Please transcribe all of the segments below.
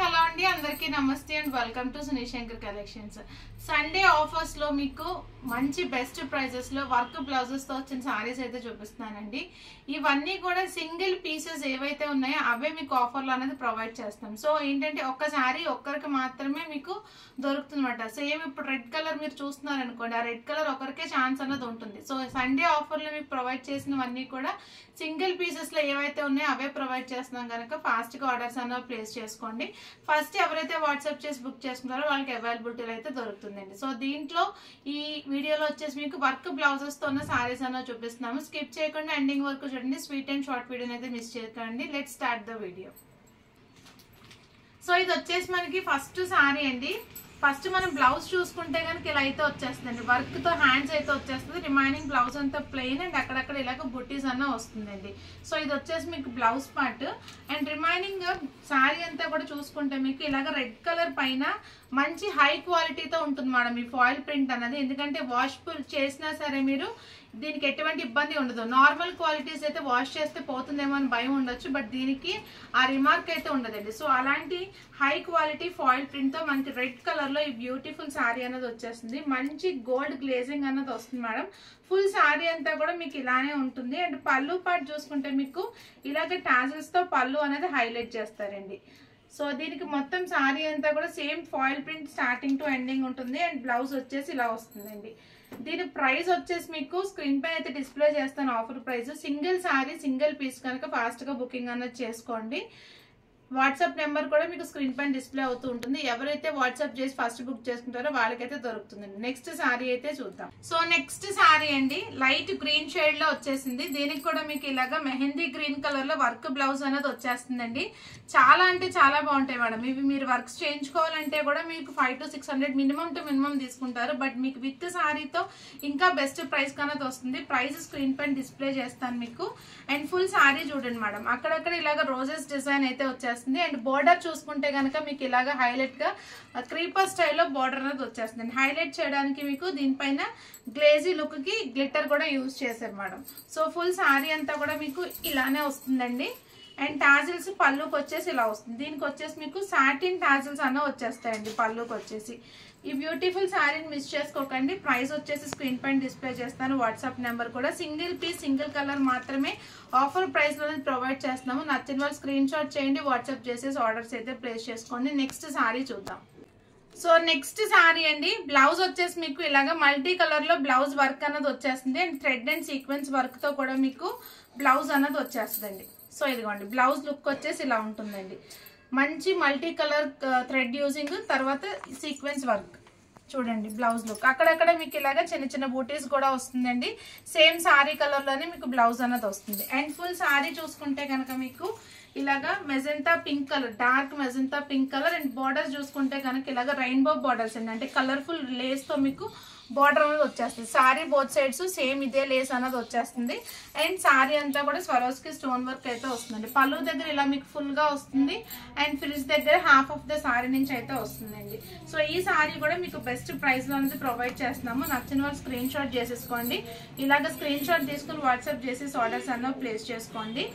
Hello అండి అందరికీ నమస్తే and welcome to Sunil Shankar collections. Sunday offers లో మీకు మంచి బెస్ట్ ప్రైజెస్ లో వర్క్ బ్లౌజెస్ తో వచ్చిన సారీస్ అయితే చూపిస్తున్నానండి. ఇవన్నీ కూడా సింగిల్ పీసెస్ ఏవైతే ఉన్నాయో అవే మీకు ఆఫర్ లో అనేది ప్రొవైడ్ చేస్తాం. సో ఏంటంటే ఒక్క సారీ ఒక్కరికి మాత్రమే మీకు దొరుకుతుందన్నమాట. సేమ్ ఇప్పుడు రెడ్ కలర్ మీరు చూస్తున్నారు అనుకోండి, ఆ రెడ్ కలర్ ఒకరికే ఛాన్స్ అన్నది ఉంటుంది. సో సండే ఆఫర్ లో మీకు ప్రొవైడ్ చేసినవన్నీ కూడా సింగిల్ పీసెస్ లో ఏవైతే ఉన్నాయో అవే ప్రొవైడ్ చేస్తున్నాం కనుక ఫాస్ట్ గా ఆర్డర్స్ అన్నవి ప్లేస్ చేసుకోండి. ఫస్ట్ ఎవరైతే వాట్సాప్ చేసి బుక్ చేసుకుంటారో వాళ్ళకి అవైలబిలిటీ అయితే దొరుకుతుందండి. సో దీంట్లో ఈ వీడియోలో వచ్చేసి మీకు వర్క్ బ్లౌజెస్ తో ఉన్న సారీస్ అన్నవి చూపిస్తున్నాము. స్కిప్ చేయకుండా ఎండింగ్ వరకు చూడండి. స్వీట్ అండ్ షార్ట్ వీడియోని అయితే మిస్ చేయకండి. Let's start the video. So ఇది వచ్చేసి మనకి ఫస్ట్ సారీ అండి. ఫస్ట్ మనం బ్లౌజ్ చూసుకుంటే కనుక ఇలా అయితే వచ్చేస్తుందండి. వర్క్ తో హ్యాండ్స్ అయితే వచ్చేస్తుంది. రిమైనింగ్ బ్లౌజ్ అంతా ప్లెయిన్ అండ్ అక్కడక్కడ ఇలాగ బుట్టీస్ అన్న వస్తుందండి. సో ఇది వచ్చేసి మీకు blouse part and remaining sari అంతా కూడా చూసుకుంటే మీకు ఇలాగ రెడ్ కలర్ పైన మంచి హై క్వాలిటీతో ఉంటుంది మేడం ఈ ఫాయిల్ ప్రింట్ అన్నది. ఎందుకంటే వాషబుల్ చేసినా సరే మీరు దీనికి ఎటువంటి ఇబ్బంది ఉండదు. నార్మల్ క్వాలిటీస్ అయితే వాష్ చేస్తే పోతుందేమో అని భయం ఉండొచ్చు, బట్ దీనికి ఆ రిమార్క్ అయితే ఉండదండి. సో అలాంటి హై క్వాలిటీ ఫాయిల్ ప్రింట్ తో మనకి రెడ్ కలర్ లో ఈ బ్యూటిఫుల్ శారీ అనేది వచ్చేస్తుంది. మంచి గోల్డ్ గ్లేజింగ్ అన్నది వస్తుంది మేడం. ఫుల్ శారీ అంతా కూడా మీకు ఇలానే ఉంటుంది. అండ్ పళ్ళు పార్ట్ చూసుకుంటే మీకు ఇలాగ టాజిల్స్ తో పళ్ళు అనేది హైలైట్ చేస్తారండి. సో దీనికి మొత్తం శారీ అంతా కూడా same foil print starting to ending ఉంటుంది. అండ్ బ్లౌజ్ వచ్చేసి ఇలా వస్తుందండి. దీని ప్రైస్ వచ్చేసి మీకు స్క్రీన్ పై అయితే డిస్ప్లే చేస్తాను. Offer price single saree single piece కనుక ఫాస్ట్ గా బుకింగ్ అన్నది చేసుకోండి. వాట్సాప్ నెంబర్ కూడా మీకు స్క్రీన్ పైన డిస్ప్లే అవుతూ ఉంటుంది. ఎవరైతే వాట్సాప్ చేసి ఫస్ట్ బుక్ చేసుకుంటారో వాళ్ళకైతే దొరుకుతుందండి. నెక్స్ట్ సారీ అయితే చూద్దాం. సో నెక్స్ట్ సారీ అండి లైట్ గ్రీన్ షేడ్ లో వచ్చేసింది. దీనికి కూడా మీకు ఇలాగా మెహందీ గ్రీన్ కలర్ లో వర్క్ బ్లౌజ్ అనేది వచ్చేస్తుందండి. చాలా అంటే చాలా బాగుంటాయి మేడం. ఇవి మీరు వర్క్స్ చేయించుకోవాలంటే కూడా మీకు 500 to 600 మినిమం తీసుకుంటారు. బట్ మీకు విత్ సారీతో ఇంకా బెస్ట్ ప్రైస్ కన్నది వస్తుంది. ప్రైస్ స్క్రీన్ పైన డిస్ప్లే చేస్తాను మీకు. అండ్ ఫుల్ సారీ చూడండి మేడం, అక్కడక్కడ ఇలాగ రోజెస్ డిజైన్ అయితే వచ్చేస్తుంది. అండ్ బోర్డర్ చూసుకుంటే కనుక మీకు ఇలాగా హైలైట్ గా క్రీపర్ స్టైల్లో బోర్డర్ అనేది వచ్చేస్తుంది. హైలైట్ చేయడానికి మీకు దీనిపైన గ్లేజీ లుక్ కి గ్లిటర్ కూడా యూజ్ చేశారు మేడం. సో ఫుల్ సారీ అంతా కూడా మీకు ఇలానే వస్తుందండి. అండ్ టాజిల్స్ పళ్ళుకి వచ్చేసి ఇలా వస్తుంది. దీనికి వచ్చేసి మీకు సాటిన్ టాజిల్స్ అన్న వచ్చేస్తాయండి పళ్ళుకి వచ్చేసి. ఈ బ్యూటిఫుల్ శారీని మిస్ చేసుకోకండి. ప్రైస్ వచ్చేసి స్క్రీన్ పైన డిస్ప్లే చేస్తాను. వాట్సాప్ నెంబర్ కూడా సింగిల్ పీస్ సింగిల్ కలర్ మాత్రమే ఆఫర్ ప్రైస్ లో ప్రొవైడ్ చేస్తున్నాము. నచ్చిన వాళ్ళు స్క్రీన్ షాట్ చేయండి, వాట్సాప్ చేసేసి ఆర్డర్స్ అయితే ప్లేస్ చేసుకోండి. నెక్స్ట్ శారీ చూద్దాం. సో నెక్స్ట్ శారీ అండి బ్లౌజ్ వచ్చేసి మీకు ఇలాగ మల్టీ కలర్ లో బ్లౌజ్ వర్క్ అన్నది వచ్చేస్తుంది. And thread and sequence work తో కూడా మీకు బ్లౌజ్ అన్నది వచ్చేస్తుందండి. సో ఇదిగోండి బ్లౌజ్ లుక్ వచ్చేసి ఇలా ఉంటుందండి. మంచి మల్టీ కలర్ థ్రెడ్ యూజింగ్ తర్వాత సీక్వెన్స్ వర్క్ చూడండి. బ్లౌజ్ లుక్ అక్కడక్కడ మీకు ఇలాగా చిన్న చిన్న బూటీస్ కూడా వస్తుందండి. సేమ్ సారీ కలర్ లోనే మీకు బ్లౌజ్ అన్నది వస్తుంది. అండ్ ఫుల్ సారీ చూసుకుంటే కనుక మీకు ఇలాగా magenta pink colour, dark magenta pink colour. And borders చూసుకుంటే కనుక ఇలాగా రెయిన్బో బార్డర్స్ అండి. అంటే కలర్ఫుల్ లేస్ తో మీకు బార్డర్ అనేది వచ్చేస్తుంది. సారీ బోత్ సైడ్స్ సేమ్ ఇదే లేస్ అనేది వచ్చేస్తుంది. అండ్ సారీ అంతా కూడా స్వరోస్కి స్టోన్ వర్క్ అయితే వస్తుందండి. పళ్ళు దగ్గర ఇలా మీకు ఫుల్ గా వస్తుంది. అండ్ ఫ్రిల్స్ దగ్గర హాఫ్ ఆఫ్ ద సారీ నుంచి అయితే వస్తుందండి. సో ఈ సారీ కూడా మీకు బెస్ట్ ప్రైస్ లో అనేది ప్రొవైడ్ చేస్తున్నాము. నచ్చిన వాళ్ళు స్క్రీన్ షాట్ చేసేసుకోండి. ఇలాగ స్క్రీన్ షాట్ తీసుకుని వాట్సాప్ చేసేసి ఆర్డర్స్ అన్న ప్లేస్ చేసుకోండి.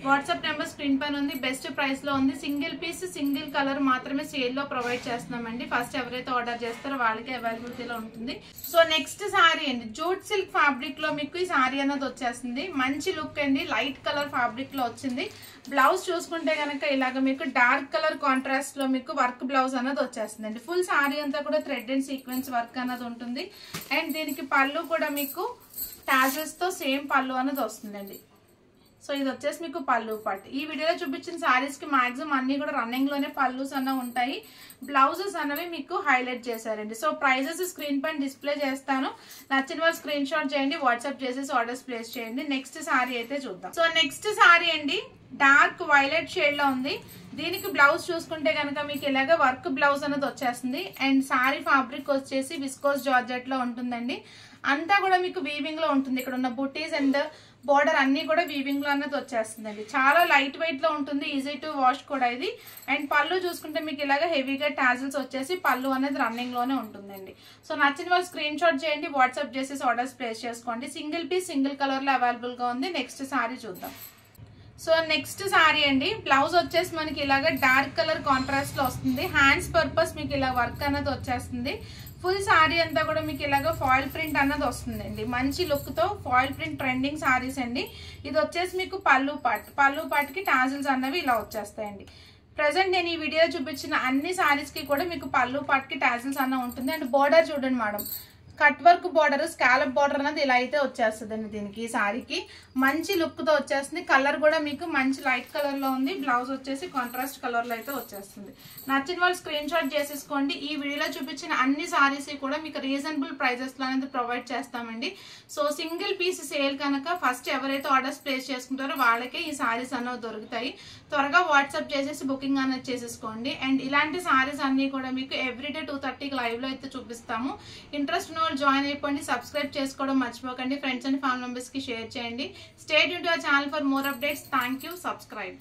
వాట్సాప్ నెంబర్ స్క్రీన్ పైన ఉంది. బెస్ట్ ప్రైస్ లో ఉంది. సింగిల్ పీస్ సింగిల్ కలర్ మాత్రమే సేల్ లో ప్రొవైడ్ చేస్తున్నామండి. ఫస్ట్ ఎవరైతే ఆర్డర్ చేస్తారో వాళ్ళకి అవైలబిలిటీలో ఉంటుంది. సో నెక్స్ట్ సారీ అండి జూట్ సిల్క్ ఫ్యాబ్రిక్ లో మీకు ఈ సారీ అనేది వచ్చేస్తుంది. మంచి లుక్ అండి. లైట్ కలర్ ఫ్యాబ్రిక్ లో వచ్చింది. బ్లౌజ్ చూసుకుంటే కనుక ఇలాగ మీకు డార్క్ కలర్ కాంట్రాస్ట్ లో మీకు వర్క్ బ్లౌజ్ అనేది వచ్చేస్తుంది అండి. ఫుల్ సారీ అంతా కూడా థ్రెడ్ అండ్ సీక్వెన్స్ వర్క్ అనేది ఉంటుంది. అండ్ దీనికి పళ్ళు కూడా మీకు టాజెస్ తో సేమ్ పళ్ళు అనేది వస్తుందండి. సో ఇది వచ్చేసి మీకు పళ్ళు పార్ట్. ఈ వీడియోలో చూపించిన సారీస్ కి మాక్సిమం అన్ని కూడా రన్నింగ్ లోనే పళ్ళుస్ అన్న ఉంటాయి. బ్లౌజెస్ అనేవి మీకు హైలైట్ చేశారండి. సో ప్రైజెస్ స్క్రీన్ పైన డిస్ప్లే చేస్తాను. నచ్చిన వాళ్ళు స్క్రీన్ షాట్ చేయండి, వాట్సాప్ చేసేసి ఆర్డర్స్ ప్లేస్ చేయండి. నెక్స్ట్ సారీ అయితే చూద్దాం. సో నెక్స్ట్ సారీ అండి డార్క్ వైలెట్ షేడ్ లో ఉంది. దీనికి బ్లౌజ్ చూసుకుంటే కనుక మీకు ఇలాగ వర్క్ బ్లౌజ్ అనేది వచ్చేస్తుంది. అండ్ సారీ ఫ్యాబ్రిక్ వచ్చేసి విస్కోస్ జార్జెట్ లో ఉంటుందండి. అంతా కూడా మీకు వీవింగ్ లో ఉంటుంది. ఇక్కడ ఉన్న బుటీస్ అండ్ బోర్డర్ అన్ని కూడా వీవింగ్ లో అనేది వచ్చేస్తుందండి. చాలా లైట్ వెయిట్ లో ఉంటుంది. ఈజీ టు వాష్ కూడా ఇది. అండ్ పళ్ళు చూసుకుంటే మీకు ఇలాగ హెవీగా టాజిల్స్ వచ్చేసి పళ్ళు అనేది రన్నింగ్ లోనే ఉంటుందండి. సో నచ్చిన వాళ్ళు స్క్రీన్ షాట్ చేయండి, వాట్సాప్ చేసేసి ఆర్డర్స్ ప్లేస్ చేసుకోండి. సింగిల్ పీస్ సింగిల్ కలర్ లో అవైలబుల్ గా ఉంది. నెక్స్ట్ సారీ చూద్దాం. సో నెక్స్ట్ సారీ అండి. బ్లౌజ్ వచ్చేసి మనకి ఇలాగ డార్క్ కలర్ కాంట్రాస్ట్ లో వస్తుంది. హ్యాండ్స్ పర్పస్ మీకు ఇలా వర్క్ అన్నది వచ్చేస్తుంది. ఫుల్ సారీ అంతా కూడా మీకు ఇలాగ ఫాయిల్ ప్రింట్ అన్నది వస్తుందండి. మంచి లుక్ తో ఫాయిల్ ప్రింట్ ట్రెండింగ్ సారీస్ అండి. ఇది వచ్చేసి మీకు పళ్ళు పాటుకి టాజిల్స్ అన్నవి ఇలా వచ్చేస్తాయండి. ప్రెసెంట్ నేను ఈ వీడియో చూపించిన అన్ని సారీస్ కి కూడా మీకు పళ్ళు పాటుకి టాజిల్స్ అన్న ఉంటుంది. అండ్ బోర్డర్ చూడండి madam, cut work border, scallop border అనేది ఇలా అయితే వచ్చేస్తుందండి. దీనికి ఈ సారీకి మంచి లుక్ తో వచ్చేస్తుంది. కలర్ కూడా మీకు మంచి లైట్ కలర్ లో ఉంది. బ్లౌజ్ వచ్చేసి కాంట్రాస్ట్ కలర్ లో అయితే వచ్చేస్తుంది. నచ్చిన వాళ్ళు స్క్రీన్ షాట్ చేసేసుకోండి. ఈ వీడియోలో చూపించిన అన్ని సారీస్ కూడా మీకు రీజనబుల్ ప్రైజెస్ లో అనేది ప్రొవైడ్ చేస్తామండి. సో సింగిల్ పీస్ సేల్ కనుక ఫస్ట్ ఎవరైతే ఆర్డర్స్ ప్లేస్ చేసుకుంటారో వాళ్ళకే ఈ సారీస్ అనేవి దొరుకుతాయి. త్వరగా వాట్సాప్ చేసేసి బుకింగ్ అనేది చేసేసుకోండి. అండ్ ఇలాంటి సారీస్ అన్ని కూడా మీకు ఎవ్రీడే 2:30కి లైవ్ లో అయితే చూపిస్తాము. ఇంట్రెస్ట్ ఉన్న వాళ్ళు జాయిన్ అయిపోండి. సబ్స్క్రైబ్ చేసుకోవడం మర్చిపోకండి. ఫ్రెండ్స్ అండ్ ఫ్యామిలీ మెంబర్స్ కి షేర్ చేయండి. Stay tune to our channel for more updates. Thank you. Subscribe.